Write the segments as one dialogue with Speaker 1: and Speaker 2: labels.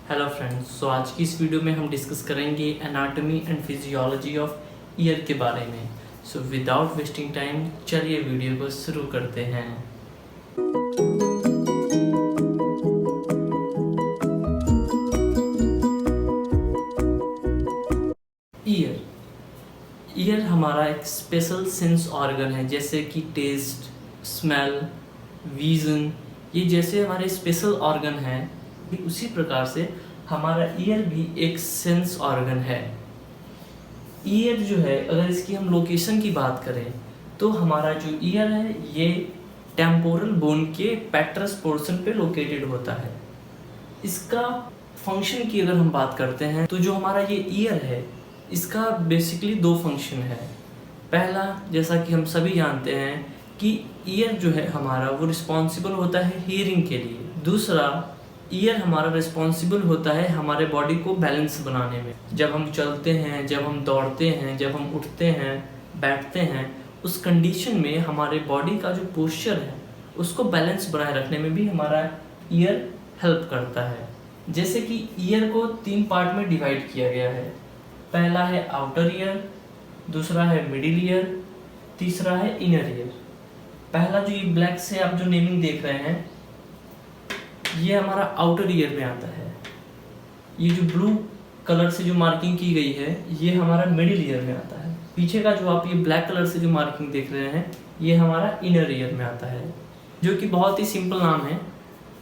Speaker 1: Hello friends, सो आज की इस वीडियो में हम डिस्कस करेंगे anatomy and physiology of year के बारे में। सो विदाउट वेस्टिंग टाइम चलिए वीडियो को शुरू करते हैं। ईयर ईयर हमारा एक स्पेशल सेंस ऑर्गन है, जैसे कि टेस्ट, स्मेल, विजन, ये जैसे हमारे स्पेशल ऑर्गन हैं, उसी प्रकार से हमारा ईयर भी एक सेंस ऑर्गन है। ईयर जो है, अगर इसकी हम लोकेशन की बात करें तो हमारा जो ईयर है ये टेम्पोरल बोन के पैट्रस पोर्शन पे लोकेटेड होता है। इसका फंक्शन की अगर हम बात करते हैं तो जो हमारा ये ईयर है इसका बेसिकली दो फंक्शन है। पहला, जैसा कि हम सभी जानते हैं कि ईयर जो है हमारा वो रिस्पॉन्सिबल होता है हियरिंग के लिए। दूसरा, ईयर हमारा रिस्पॉन्सिबल होता है हमारे बॉडी को बैलेंस बनाने में। जब हम चलते हैं, जब हम दौड़ते हैं, जब हम उठते हैं, बैठते हैं, उस कंडीशन में हमारे बॉडी का जो पोस्चर है उसको बैलेंस बनाए रखने में भी हमारा ईयर हेल्प करता है। जैसे कि ईयर को 3 पार्ट में डिवाइड किया गया है। पहला है आउटर ईयर, दूसरा है मिडिल ईयर, तीसरा है इनर ईयर। पहला जो ये ब्लैक से आप जो नेमिंग देख रहे हैं ये हमारा आउटर ईयर में आता है। ये जो ब्लू कलर से जो मार्किंग की गई है ये हमारा मिडिल ईयर में आता है। पीछे का जो आप ये ब्लैक कलर से जो मार्किंग देख रहे हैं ये हमारा इनर ईयर में आता है, जो कि बहुत ही सिंपल नाम है।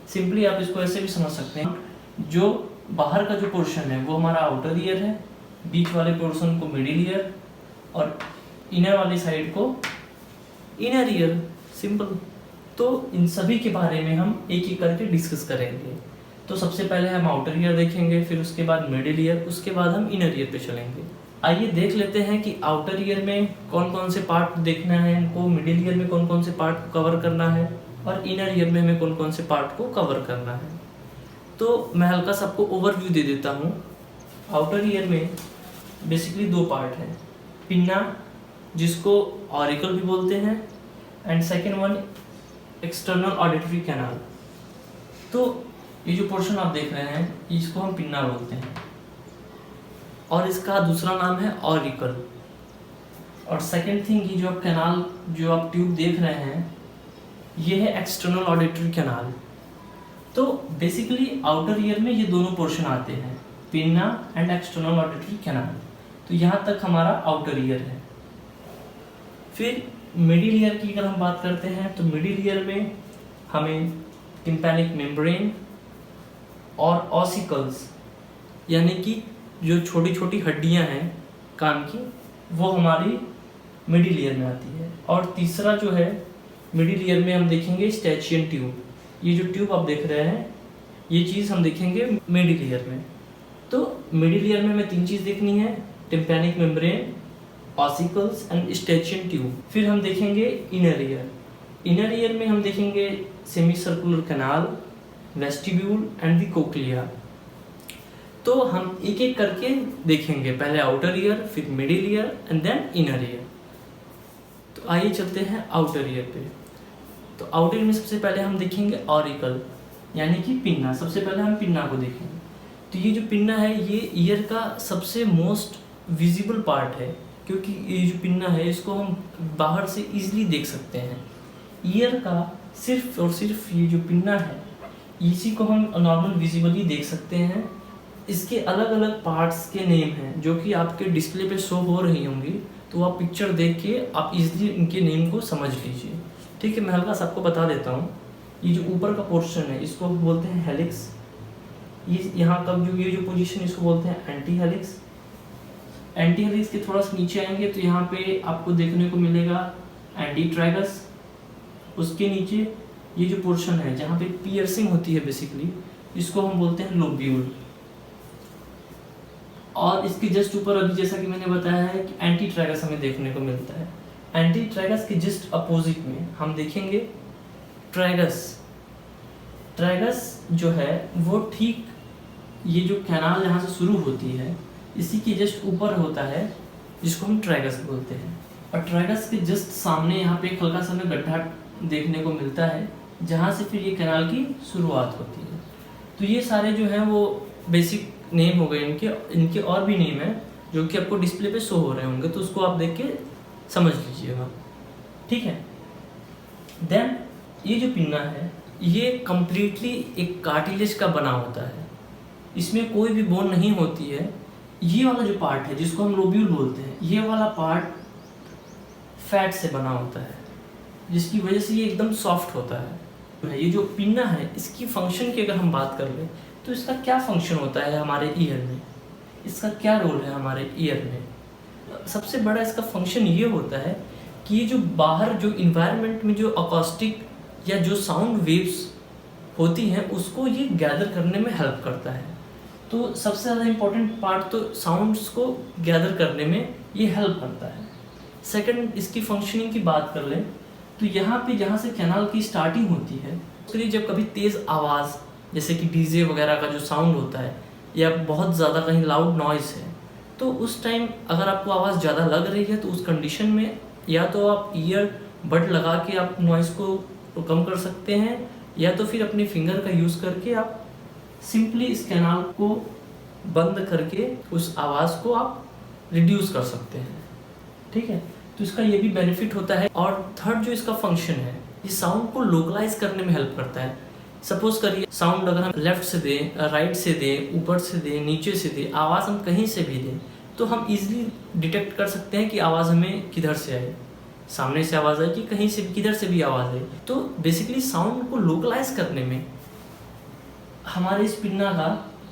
Speaker 1: सिंपली आप इसको ऐसे भी समझ सकते हैं, जो बाहर का जो पोर्शन है वो हमारा आउटर ईयर है, बीच वाले पोर्शन को मिडिल ईयर और इनर वाली साइड को इनर ईयर। सिंपल। तो इन सभी के बारे में हम एक एक करके डिस्कस करेंगे। तो सबसे पहले हम आउटर ईयर देखेंगे, फिर उसके बाद मिडिल ईयर, उसके बाद हम इनर ईयर पे चलेंगे। आइए देख लेते हैं कि आउटर ईयर में कौन कौन से पार्ट देखना है इनको, मिडिल ईयर में कौन कौन से पार्ट को कवर करना है और इनर ईयर में हमें कौन कौन से पार्ट को कवर करना है। तो मैं हल्का सा आपको ओवरव्यू दे देता हूँ। आउटर ईयर में बेसिकली 2 पार्ट है, पिन्ना जिसको ऑरिकल भी बोलते हैं and second one external auditory canal. तो ये जो पोर्शन आप देख रहे हैं इसको हम पिन्ना बोलते हैं और इसका दूसरा नाम है ऑरिकल। और सेकेंड थिंग, ये जो आप कैनाल जो आप ट्यूब देख रहे हैं ये है एक्सटर्नल ऑडिटरी कैनाल। तो बेसिकली आउटर ईयर में ये दोनों पोर्शन आते हैं, pinna and external auditory canal. तो यहाँ तक हमारा आउटर ईयर है। फिर मिडिल ईयर की अगर हम बात करते हैं तो मिडिल ईयर में हमें टिम्पैनिक मेम्ब्रेन और ऑसिकल्स, यानी कि जो छोटी छोटी हड्डियां हैं कान की, वो हमारी मिडिल ईयर में आती है। और तीसरा जो है मिडिल ईयर में हम देखेंगे स्टैचियन ट्यूब। ये जो ट्यूब आप देख रहे हैं ये चीज़ हम देखेंगे मिडिल ईयर में। तो मिडिल ईयर में हमें 3 चीज़ देखनी है, tympanic membrane, ossicles and eustachian tube. फिर हम देखेंगे इनर ईयर। इनर ईयर में हम देखेंगे semi circular canal, vestibule and the cochlea. तो हम एक एक करके देखेंगे, पहले आउटर ईयर, फिर middle ear and then inner ear. तो आइए चलते हैं आउटर ईयर पे। तो आउटर ईयर में सबसे पहले हम देखेंगे ऑरिकल, यानी कि पिन्ना। सबसे पहले हम पिन्ना को देखेंगे। तो ये जो पिन्ना है ये ईयर का सबसे मोस्ट विजिबल पार्ट है, क्योंकि ये जो पिन्ना है इसको हम बाहर से इजीली देख सकते हैं। ईयर का सिर्फ और सिर्फ ये जो पिन्ना है इसी को हम नॉर्मल विजिबली देख सकते हैं। इसके अलग अलग पार्ट्स के नेम हैं जो कि आपके डिस्प्ले पे शो हो रही होंगी, तो आप पिक्चर देख के आप इजीली इनके नेम को समझ लीजिए। ठीक है, मैं हल्का सा आपको बता देता हूँ। ये जो ऊपर का पोर्शन है इसको बोलते हैं हेलिक्स। ये यहाँ का जो ये जो पोजीशन इसको बोलते हैं एंटी हेलिक्स। एंटी हेलिक्स के थोड़ा सा नीचे आएंगे तो यहाँ पे आपको देखने को मिलेगा एंटीट्रैगस। उसके नीचे ये जो पोर्शन है जहाँ पे पियर्सिंग होती है बेसिकली, इसको हम बोलते हैं लोब्यूल। और इसके जस्ट ऊपर अभी जैसा कि मैंने बताया है कि एंटीट्रैगस हमें देखने को मिलता है। एंटीट्रैगस के जस्ट अपोजिट में हम देखेंगे ट्रैगस। ट्रैगस जो है वो ठीक ये जो कैनाल जहाँ से शुरू होती है इसी के जस्ट ऊपर होता है, जिसको हम ट्रैगस बोलते हैं। और ट्रैगस के जस्ट सामने यहाँ पे एक हल्का सा हमें गड्ढा देखने को मिलता है, जहाँ से फिर ये कैनाल की शुरुआत होती है। तो ये सारे जो हैं वो बेसिक नेम हो गए इनके। इनके और भी नेम है जो कि आपको डिस्प्ले पे शो हो रहे होंगे, तो उसको आप देख के समझ लीजिएगा, ठीक है। देन ये जो पिन्ना है ये कम्प्लीटली एक कार्टिलेज का बना होता है, इसमें कोई भी बोन नहीं होती है। ये वाला जो पार्ट है जिसको हम लोब्यूल बोलते हैं, ये वाला पार्ट फैट से बना होता है, जिसकी वजह से ये एकदम सॉफ्ट होता है। ये जो पिन्ना है इसकी फंक्शन की अगर हम बात कर लें तो इसका क्या फंक्शन होता है हमारे ईयर में, इसका क्या रोल है हमारे ईयर में। सबसे बड़ा इसका फंक्शन ये होता है कि ये जो बाहर जो इन्वायरमेंट में जो अकॉस्टिक या जो साउंड वेव्स होती हैं उसको ये गैदर करने में हेल्प करता है। तो सबसे ज़्यादा इम्पोर्टेंट पार्ट तो साउंड्स को गैदर करने में ये हेल्प करता है। सेकंड, इसकी फंक्शनिंग की बात कर लें तो यहाँ पे जहाँ से कैनाल की स्टार्टिंग होती है उसके लिए जब कभी तेज़ आवाज़ जैसे कि डीजे वगैरह का जो साउंड होता है या बहुत ज़्यादा कहीं लाउड नॉइज़ है, तो उस टाइम अगर आपको आवाज़ ज़्यादा लग रही है तो उस कंडीशन में या तो आप ईयर बड लगा के आप नॉइज़ को कम कर सकते हैं, या तो फिर अपनी फिंगर का यूज़ करके आप सिंपली इस कैनाल को बंद करके उस आवाज़ को आप रिड्यूस कर सकते हैं, ठीक है। तो इसका ये भी बेनिफिट होता है। और थर्ड जो इसका फंक्शन है, ये साउंड को लोकलाइज करने में हेल्प करता है। सपोज करिए साउंड अगर हम लेफ्ट से दें, राइट से दें, ऊपर से दें, नीचे से दें, आवाज़ हम कहीं से भी दें तो हम इजीली डिटेक्ट कर सकते हैं कि आवाज़ हमें किधर से आई, सामने से आवाज़ आई कि कहीं से भी, किधर से भी आवाज़ आई। तो बेसिकली साउंड को लोकलाइज करने में हमारे इस पिन्ना का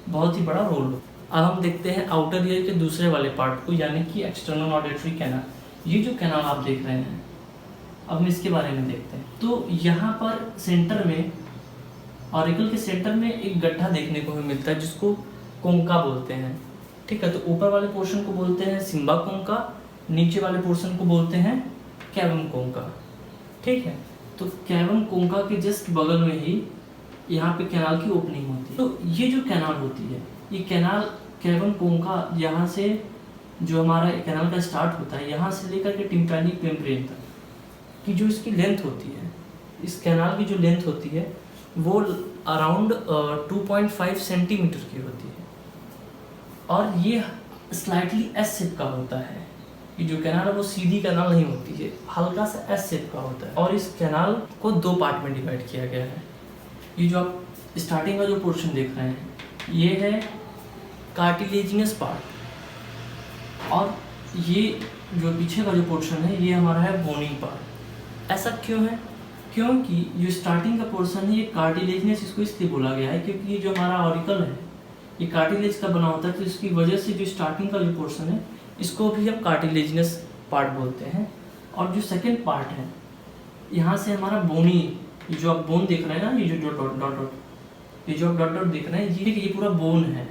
Speaker 1: बहुत ही बड़ा रोल हो। अब हम देखते हैं आउटर ईयर के दूसरे वाले पार्ट को, यानी कि एक्सटर्नल ऑडिटरी कैनाल। ये जो कैनाल आप देख रहे हैं, अब हम इसके बारे में देखते हैं। तो यहाँ पर सेंटर में, ऑरिकल के सेंटर में एक गड्ढा देखने को हमें मिलता है जिसको कोंका बोलते हैं, ठीक है। तो ऊपर वाले पोर्शन को बोलते हैं सिम्बा कोंका, नीचे वाले पोर्शन को बोलते हैं कैवम कोंका, ठीक है। तो कैवम कोंका के जस्ट बगल में ही यहाँ पे कैनाल की ओपनिंग होती है। तो ये जो कैनाल होती है, ये कैनाल कैवम कोंका, यहाँ से जो हमारा कैनाल का स्टार्ट होता है, यहाँ से लेकर के टिम्पैनिक मेम्ब्रेन तक की जो इसकी लेंथ होती है, इस कैनाल की जो लेंथ होती है वो अराउंड 2.5 सेंटीमीटर की होती है, और ये स्लाइटली एस शेप का होता है। ये जो कैनाल है वो सीधी कैनाल नहीं होती है, हल्का सा एस शेप का होता है। और इस कैनाल को दो पार्ट में डिवाइड किया गया है। ये जो आप स्टार्टिंग का जो पोर्शन देख रहे हैं ये है कार्टिलेजिनस पार्ट, और ये जो पीछे का जो पोर्शन है ये हमारा है बोनी पार्ट। ऐसा क्यों है? क्योंकि जो स्टार्टिंग का पोर्शन है ये कार्टिलेजिनस इसको इसलिए बोला गया है क्योंकि ये जो हमारा ऑरिकल है ये कार्टिलेज का बना होता है, तो इसकी वजह से जो स्टार्टिंग का जो पोर्शन है इसको भी हम कार्टिलेजिनस पार्ट बोलते हैं। और जो सेकेंड पार्ट है यहाँ से हमारा बोनी, ये जो आप बोन देख रहे हैं ना, ये जो डॉट डॉट डॉट, ये जो आप डॉट डॉट देख रहे हैं ये पूरा बोन है।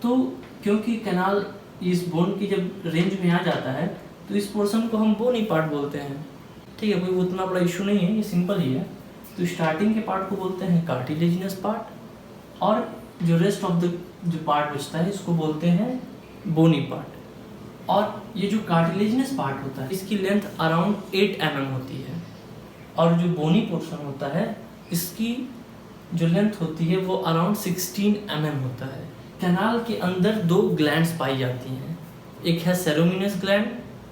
Speaker 1: तो क्योंकि कैनाल इस बोन की जब रेंज में आ जाता है तो इस पोर्शन को हम बोनी पार्ट बोलते हैं, ठीक है। कोई उतना बड़ा इशू नहीं है, ये सिंपल ही है। तो स्टार्टिंग के पार्ट को बोलते हैं कार्टिलेजिनस पार्ट, और जो रेस्ट ऑफ द जो पार्ट बचता है इसको बोलते हैं बोनी पार्ट। और ये जो कार्टिलेजिनस पार्ट होता है इसकी लेंथ अराउंड 8 mm होती है, और जो बोनी पोर्शन होता है इसकी जो लेंथ होती है वो अराउंड 16 mm होता है। कैनाल के अंदर दो ग्लैंड्स पाई जाती हैं, एक है सेरोमिनस ग्लैंड,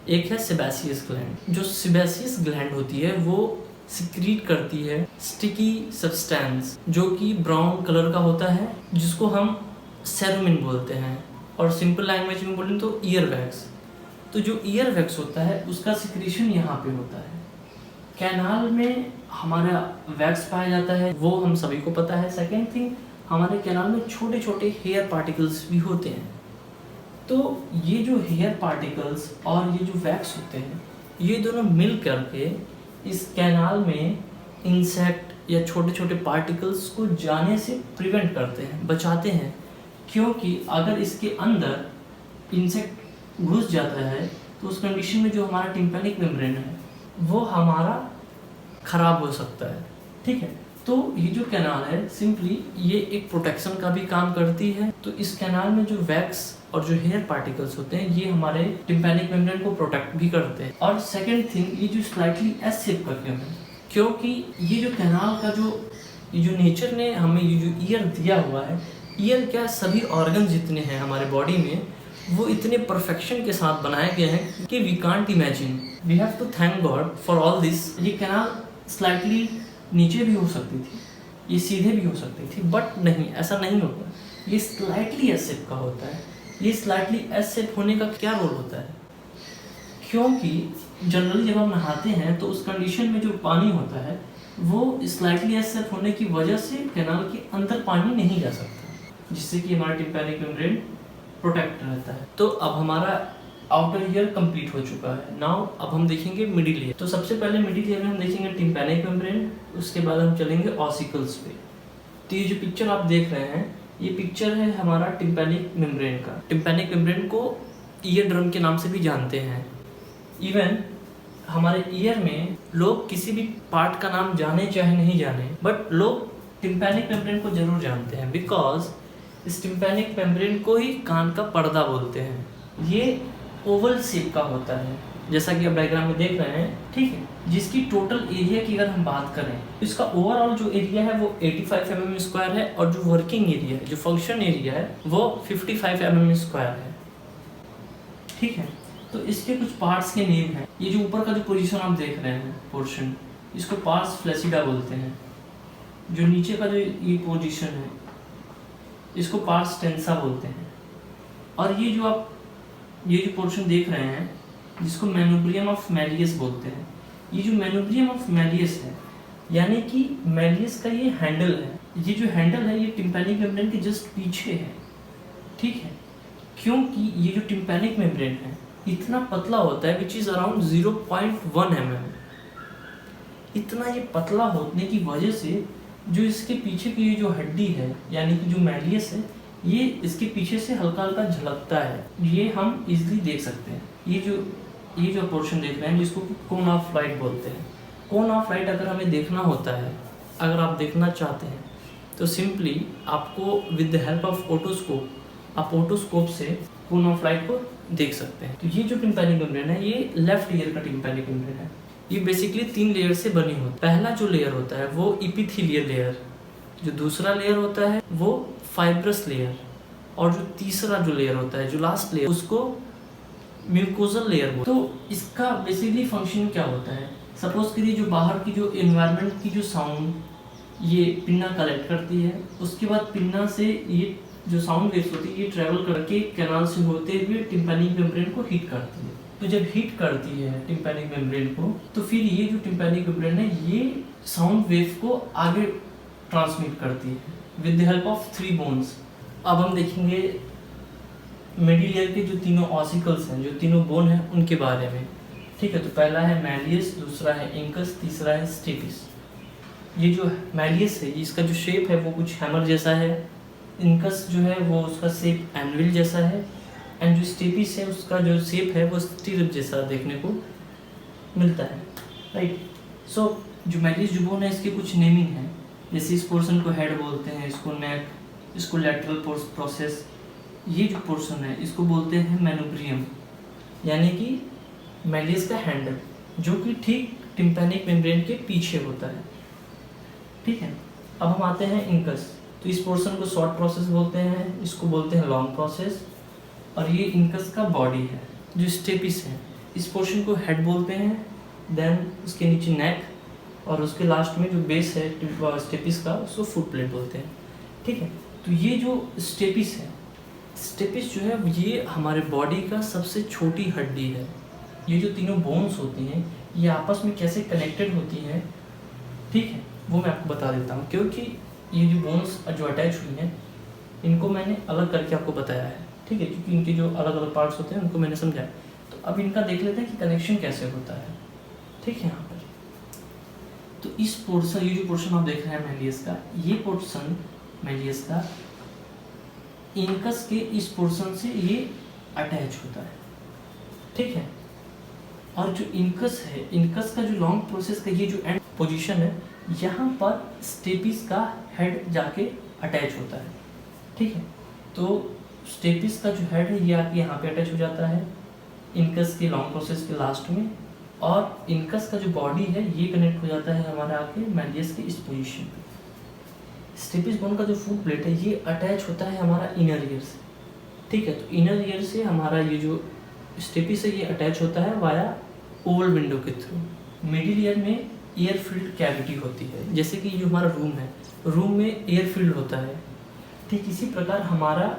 Speaker 1: एक है सेबेसियस ग्लैंड। जो सेबेसियस ग्लैंड होती है वो सिक्रीट करती है स्टिकी सब्सटेंस जो कि ब्राउन कलर का होता है, जिसको हम सेरोमिन बोलते हैं, और सिंपल लैंग्वेज में बोलें तो ईयर वैक्स। तो जो ईयर वैक्स होता है उसका सिक्रीशन यहाँ पे होता है। कैनाल में हमारा वैक्स पाया जाता है, वो हम सभी को पता है। सेकेंड थिंग, हमारे कैनाल में छोटे छोटे हेयर पार्टिकल्स भी होते हैं। तो ये जो हेयर पार्टिकल्स और ये जो वैक्स होते हैं ये दोनों मिल करके इस कैनाल में इंसेक्ट या छोटे छोटे पार्टिकल्स को जाने से प्रिवेंट करते हैं, बचाते हैं। क्योंकि अगर इसके अंदर इंसेक्ट घुस जाता है तो उस कंडीशन में जो हमारा टिम्पैनिक मेम्ब्रेन है वो हमारा ख़राब हो सकता है, ठीक है। तो ये जो कैनाल है सिंपली ये एक प्रोटेक्शन का भी काम करती है। तो इस कैनाल में जो वैक्स और जो हेयर पार्टिकल्स होते हैं ये हमारे टिम्पैनिक मेम्ब्रेन को प्रोटेक्ट भी करते हैं। और सेकंड थिंग, ये जो स्लाइटली एस शेप का क्यों है? क्योंकि ये जो कैनाल का जो नेचर ने हमें ये जो ईयर दिया हुआ है ईयर क्या, सभी ऑर्गन जितने हैं हमारे बॉडी में वो इतने परफेक्शन के साथ बनाए गए हैं कि we can't imagine. We have to thank God for all this. ये कैनाल स्लाइटली नीचे भी हो सकती थी, ये सीधे भी हो सकती थी, बट नहीं, ऐसा नहीं होता। ये स्लाइटली एस शेप का होता है। ये स्लाइटली एस शेप होने का क्या रोल होता है? क्योंकि जनरली जब हम नहाते हैं तो उस कंडीशन में जो पानी होता है वो स्लाइटली एस शेप होने की वजह से कैनाल के अंदर पानी नहीं जा सकता, जिससे कि हमारा टिम्पैनिक मेम्ब्रेन प्रोटेक्ट रहता है। तो अब हमारा आउटर ईयर कंप्लीट हो चुका है। नाउ अब हम देखेंगे मिडिल ईयर। तो सबसे पहले मिडिल ईयर में हम देखेंगे टिम्पैनिक मेम्ब्रेन, उसके बाद हम चलेंगे ऑसिकल्स पे। तो ये जो पिक्चर आप देख रहे हैं, ये पिक्चर है हमारा टिम्पैनिक मेम्ब्रेन का। टिम्पैनिक मेम्ब्रेन को ईयर ड्रम के नाम से भी जानते हैं। इवन हमारे ईयर में लोग किसी भी पार्ट का नाम जाने चाहे नहीं जाने, बट लोग टिम्पैनिक मेम्ब्रेन को जरूर जानते हैं, बिकॉज इस टिम्पैनिक मेम्ब्रेन को ही कान का पर्दा बोलते हैं। ये ओवल शेप का होता है, जैसा कि आप डायग्राम में देख रहे हैं, ठीक है। जिसकी टोटल एरिया की अगर हम बात करें, इसका ओवरऑल जो एरिया है वो 85 mm² है, और जो वर्किंग एरिया है, जो फंक्शन एरिया है, वो 55 mm² है, ठीक है। तो इसके कुछ पार्ट्स के नेम हैं। ये जो ऊपर का जो पोजीशन आप देख रहे हैं पोर्शन, इसको पार्स फ्लैसिडा बोलते हैं। जो नीचे का जो ये पोजीशन है, इसको पार्स टेंसा बोलते हैं। और ये जो आप ये जो पोर्शन देख रहे हैं, जिसको मैनुब्रियम ऑफ मैलियस बोलते हैं, ये जो मैनुब्रियम ऑफ मैलियस है, यानी कि मैलियस का ये हैंडल है। ये जो हैंडल है ये टिम्पैनिक मेम्ब्रेन के जस्ट पीछे है, ठीक है। क्योंकि ये जो टिम्पैनिक मेम्ब्रेन है इतना पतला होता है, विच इज़ अराउंड 0.1 mm। इतना ये पतला होने की वजह से जो इसके पीछे की ये जो हड्डी है, यानी कि जो मैलियस है, ये इसके पीछे से हल्का हल्का झलकता है। ये हम इजीली देख सकते हैं। ये जो पोर्शन देख रहे हैं, जिसको कोन ऑफ लाइट बोलते हैं। कोन ऑफ लाइट अगर हमें देखना होता है, अगर आप देखना चाहते हैं, तो सिंपली आपको with the help of otoscope, आप ओटोस्कोप से कोन ऑफ लाइट को देख सकते हैं। तो ये जो टिम्पैनिक मेम्ब्रेन है, ये लेफ्ट ईयर का टिम्पैनिक मेम्ब्रेन है। ये बेसिकली 3 लेयर से बनी होती है। पहला जो लेयर होता है वो एपिथेलियल लेयर, जो दूसरा लेयर होता है वो फाइब्रस लेयर, और जो तीसरा जो लेयर होता है, जो लास्ट लेयर, उसको म्यूकोजल लेयर बोलते हैं। तो इसका बेसिकली फंक्शन क्या होता है? सपोज करिए जो बाहर की जो एनवायरनमेंट की जो साउंड ये पिन्ना कलेक्ट करती है, उसके बाद पिन्ना से ये जो साउंड वेव्स होती है ये ट्रेवल करके कैनाल से होते हुए टिम्पैनिक मेम्ब्रेन को हीट करती है। तो जब हीट करती है टिम्पैनिक मेम्ब्रेन को, तो फिर ये जो टिम्पैनिक मेम्ब्रेन है ये साउंड वेव को आगे ट्रांसमिट करती है with the help of 3 bones. अब हम देखेंगे मिडिल ईयर के जो तीनों ऑसिकल्स हैं, जो तीनों बोन हैं, उनके बारे में, ठीक है। तो पहला है मैलियस, दूसरा है इंकस, तीसरा है स्टेपिस। ये जो मैलियस है, इसका जो शेप है वो कुछ हैमर जैसा है। इंकस जो है वो उसका शेप एनविल जैसा है, एंड जो स्टेपिस है उसका जो शेप है वो स्टीरप जैसा देखने को मिलता है, राइट। सो जो मैलियस जो बोन है, इसके कुछ नेमिंग है। जैसे इस पोर्शन को हेड बोलते हैं, इसको नेक, इसको लैटरल प्रोसेस। ये जो पोर्शन है इसको बोलते हैं मैनुब्रियम, यानी कि मैलियस का हैंडल, जो कि ठीक टिम्पैनिक मेम्ब्रेन के पीछे होता है, ठीक है। अब हम आते हैं इंकस। तो इस पोर्शन को शॉर्ट प्रोसेस बोलते हैं, इसको बोलते हैं लॉन्ग प्रोसेस, और ये इंकस का बॉडी है। जो स्टेपिस है, इस पोर्शन को हेड बोलते हैं, देन उसके नीचे नेक, और उसके लास्ट में जो बेस है स्टेपिस का, उसको फुट प्लेट बोलते हैं, ठीक है। तो ये जो स्टेपिस है, स्टेपिस जो है ये हमारे बॉडी का सबसे छोटी हड्डी है। ये जो तीनों बोन्स होती हैं ये आपस में कैसे कनेक्टेड होती हैं, ठीक है, वो मैं आपको बता देता हूँ। क्योंकि ये जो बोन्स जो अटैच हुई हैं इनको मैंने अलग करके आपको बताया है, ठीक है, क्योंकि इनके जो अलग अलग पार्ट्स होते हैं उनको मैंने समझाया। तो अब इनका देख लेते हैं कि कनेक्शन कैसे होता है, ठीक है। यहाँ पर तो इस पोर्शन, ये जो पोर्शन आप देख रहे हैं मैलियस का, ये पोर्शन मैलियस का इंकस के इस पोर्शन से ये अटैच होता है, ठीक है। और जो इंकस है, इंकस का जो लॉन्ग प्रोसेस का ये जो एंड पोजीशन है, यहाँ पर स्टेपिस का हेड जाके अटैच होता है, ठीक है। तो स्टेपिस का जो हेड है ये आके यहाँ पे अटैच हो जाता है इंकस के लॉन्ग प्रोसेस के लास्ट में, और इंकस का जो बॉडी है ये कनेक्ट हो जाता है हमारे आके मैलियस के इस पोजीशन पे, स्टेपिस बोन का जो फुट प्लेट है ये अटैच होता है हमारा इनर ईयर से, ठीक है। तो इनर ईयर से हमारा ये जो स्टेपिस है ये अटैच होता है वाया ओवल विंडो के थ्रू। मिडिल ईयर में एयर फिल्ड कैविटी होती है, जैसे कि जो हमारा रूम है, रूम में एयर फिल्ड होता है, ठीक इसी प्रकार हमारा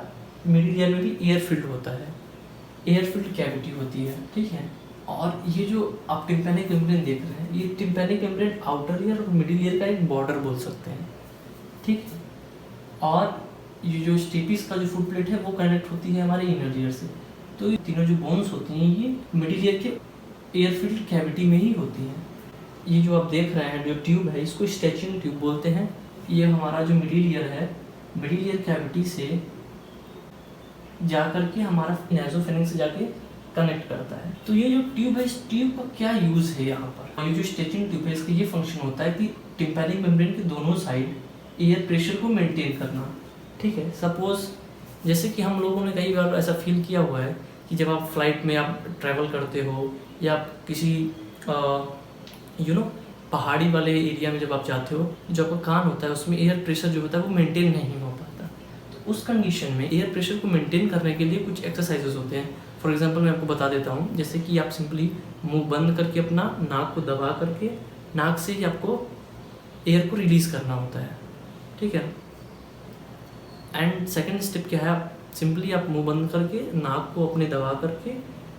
Speaker 1: मिडिल ईयर में भी एयर फिल्ड होता है, एयर फिल्ड कैविटी होती है, ठीक है। और ये जो आप टिम्पैनिक मेम्ब्रेन देख रहे हैं, ये टिम्पैनिक मेम्ब्रेन आउटर ईयर और मिडिल ईयर का एक बॉर्डर बोल सकते हैं, ठीक है। और ये जो स्टेपिस का जो फुट प्लेट है वो कनेक्ट होती है हमारे इनर ईयर से। तो ये तीनों जो बोन्स होती हैं ये मिडिल ईयर के एयर फिल्ड कैविटी में ही होती हैं। ये जो आप देख रहे हैं जो ट्यूब है इसको स्टैचिंग ट्यूब बोलते हैं। ये हमारा जो मिडिल ईयर है, मिडिल ईयर कैविटी से जाकर के हमारा नासोफेरिंक्स से जाके कनेक्ट करता है। तो ये जो ट्यूब है, इस ट्यूब का क्या यूज़ है यहाँ पर? ये जो स्टैचिंग ट्यूब है इसका ये फंक्शन होता है कि टिम्पैनिक मेम्ब्रेन के दोनों साइड एयर प्रेशर को मेंटेन करना, ठीक है। सपोज जैसे कि हम लोगों ने कई बार ऐसा फील किया हुआ है कि जब आप फ्लाइट में आप ट्रैवल करते हो या आप किसी पहाड़ी वाले एरिया में जब आप जाते हो, जो आपका कान होता है उसमें एयर प्रेशर जो होता है वो मेंटेन नहीं हो पाता। तो उस कंडीशन में एयर प्रेशर को मेंटेन करने के लिए कुछ एक्सरसाइजेस होते हैं। फॉर एग्जांपल मैं आपको बता देता हूँ, जैसे कि आप सिंपली मुंह बंद करके अपना नाक को दबा करके नाक से ही आपको एयर को रिलीज़ करना होता है, ठीक है। एंड सेकेंड स्टेप क्या है, आप सिंपली आप मुंह बंद करके नाक को अपने दबा करके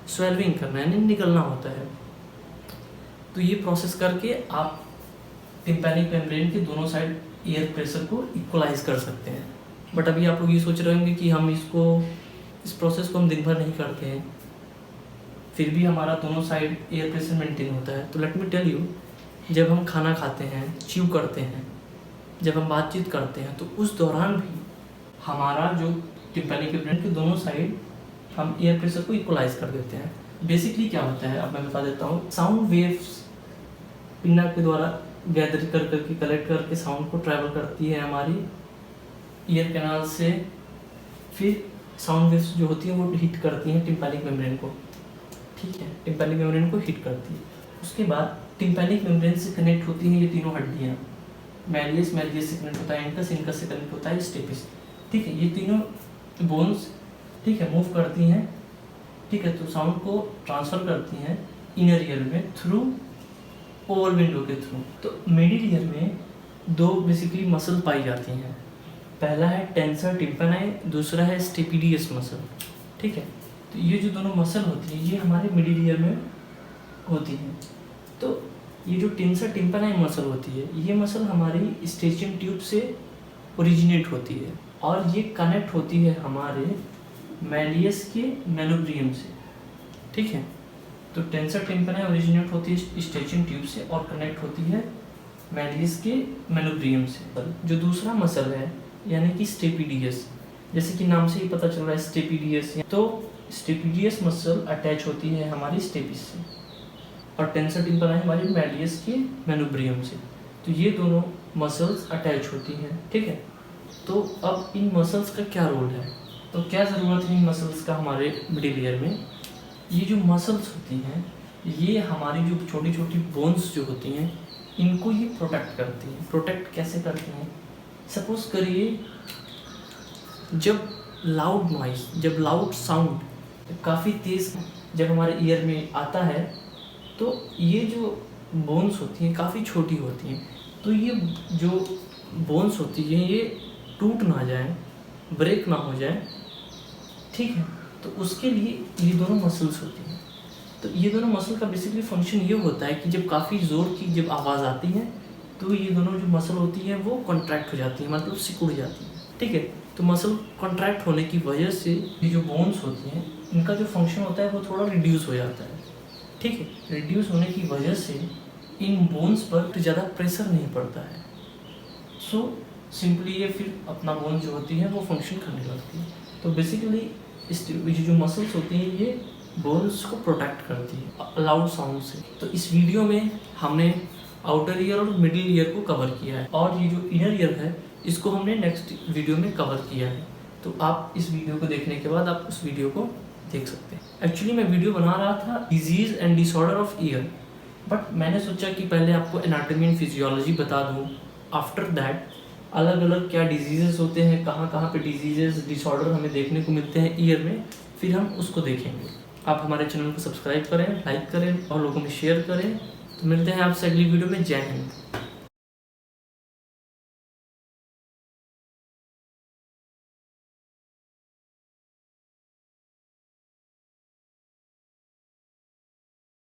Speaker 1: स्वेलविंग करना है, यानी निकलना होता है। तो ये प्रोसेस करके आप टिम्पैनिक मेम्ब्रेन के दोनों साइड एयर प्रेशर को इक्वलाइज कर सकते हैं। बट अभी आप लोग ये सोच रहे होंगे कि हम इस प्रोसेस को हम दिन भर नहीं करते हैं, फिर भी हमारा दोनों साइड एयर प्रेशर मेंटेन होता है। तो लेट मी टेल यू, जब हम खाना खाते हैं, च्यू करते हैं, जब हम बातचीत करते हैं, तो उस दौरान भी हमारा जो टिम्पैनिक मेम्ब्रेन के दोनों साइड हम एयर प्रेशर को इक्वलाइज कर देते हैं। बेसिकली क्या होता है अब मैं बता देता हूँ। साउंड वेव्स पिन्ना के द्वारा गैदर करके कलेक्ट करके साउंड को ट्रैवल करती है हमारी ईयर कैनाल से, फिर साउंड वेव्स जो होती हैं वो हिट करती हैं टिम्पैनिक मेम्ब्रेन को, ठीक है। टिम्पैनिक मेम्ब्रेन को हिट करती है। उसके बाद टिम्पैनिक मेम्ब्रेन से कनेक्ट होती हैं ये तीनों हड्डियाँ, मैलियस से कनेक्ट होता है इनकस से कनेक्ट होता है स्टेपिस, ठीक है। ये तीनों बोन्स, ठीक है, मूव करती हैं, ठीक है। तो साउंड को ट्रांसफर करती हैं इनर ईयर में थ्रू ओवल विंडो के थ्रू। तो मिडिल ईयर में दो बेसिकली मसल पाई जाती हैं, पहला है टेंसर टिम्पैनी, दूसरा है स्टेपिडियस मसल, ठीक है। तो ये जो दोनों मसल होती हैं ये हमारे मिडिल ईयर में होती हैं। तो ये जो टेंसर टिम्पैनी मसल होती है ये मसल हमारी स्टैचिंग ट्यूब से ओरिजिनेट होती है और ये कनेक्ट होती है हमारे मैलियस के मेनोब्रियम से, ठीक है। तो टेंसर टिम्पैनी ओरिजिनेट होती है स्टैचिंग ट्यूब से और कनेक्ट होती है मैलियस के मेनोब्रियम से। जो दूसरा मसल है यानी कि स्टेपिडियस, जैसे कि नाम से ही पता चल रहा है स्टेपिडियस, तो स्टेपिडियस मसल अटैच होती है हमारी स्टेपिस से और टेंसर टिम्पैनी हमारी मैलियस के मेनोब्रियम से। तो ये दोनों मसल्स अटैच होती हैं, ठीक है। तो अब इन मसल्स का क्या रोल है, तो क्या ज़रूरत है इन मसल्स का हमारे मिडिल ईयर में? ये जो मसल्स होती हैं ये हमारी जो छोटी छोटी बोन्स जो होती हैं इनको ये प्रोटेक्ट करती हैं। प्रोटेक्ट कैसे करती हैं? सपोज करिए जब लाउड नॉइज़, जब लाउड साउंड काफ़ी तेज़ जब हमारे ईयर में आता है तो ये जो बोन्स होती हैं काफ़ी छोटी होती हैं, तो ये जो बोन्स होती हैं ये टूट ना जाए, ब्रेक ना हो जाए, ठीक है। तो उसके लिए ये दोनों मसल्स होती हैं। तो ये दोनों मसल का बेसिकली फंक्शन ये होता है कि जब काफ़ी ज़ोर की जब आवाज़ आती है तो ये दोनों जो मसल होती हैं वो कॉन्ट्रैक्ट हो जाती है, मतलब सिकुड़ जाती है, ठीक है। तो मसल कॉन्ट्रैक्ट होने की वजह से ये जो बोन्स होती हैं इनका जो फंक्शन होता है वो थोड़ा रिड्यूस हो जाता है, ठीक है। रिड्यूस होने की वजह से इन बोन्स पर ज़्यादा प्रेशर नहीं पड़ता है, सो सिंपली ये फिर अपना बोन जो होती है वो फंक्शन करने लगती है। तो बेसिकली इस जो मसल्स होती हैं ये बोन्स को प्रोटेक्ट करती है लाउड साउंड से। तो इस वीडियो में हमने आउटर ईयर और मिडिल ईयर को कवर किया है और ये जो इनर ईयर है इसको हमने नेक्स्ट वीडियो में कवर किया है। तो आप इस वीडियो को देखने के बाद आप उस वीडियो को देख सकते हैं। एक्चुअली मैं वीडियो बना रहा था disease and disorder of year, but मैंने सोचा कि पहले आपको एनाटॉमी एंड फिजियोलॉजी बता दूँ, आफ्टर दैट अलग अलग क्या डिजीजेस होते हैं, कहाँ कहाँ पे डिजीजेस डिसऑर्डर हमें देखने को मिलते हैं ईयर में, फिर हम उसको देखेंगे। आप हमारे चैनल को सब्सक्राइब करें, लाइक करें और लोगों में शेयर करें। तो मिलते हैं आपसे अगली वीडियो में। जय हिंद।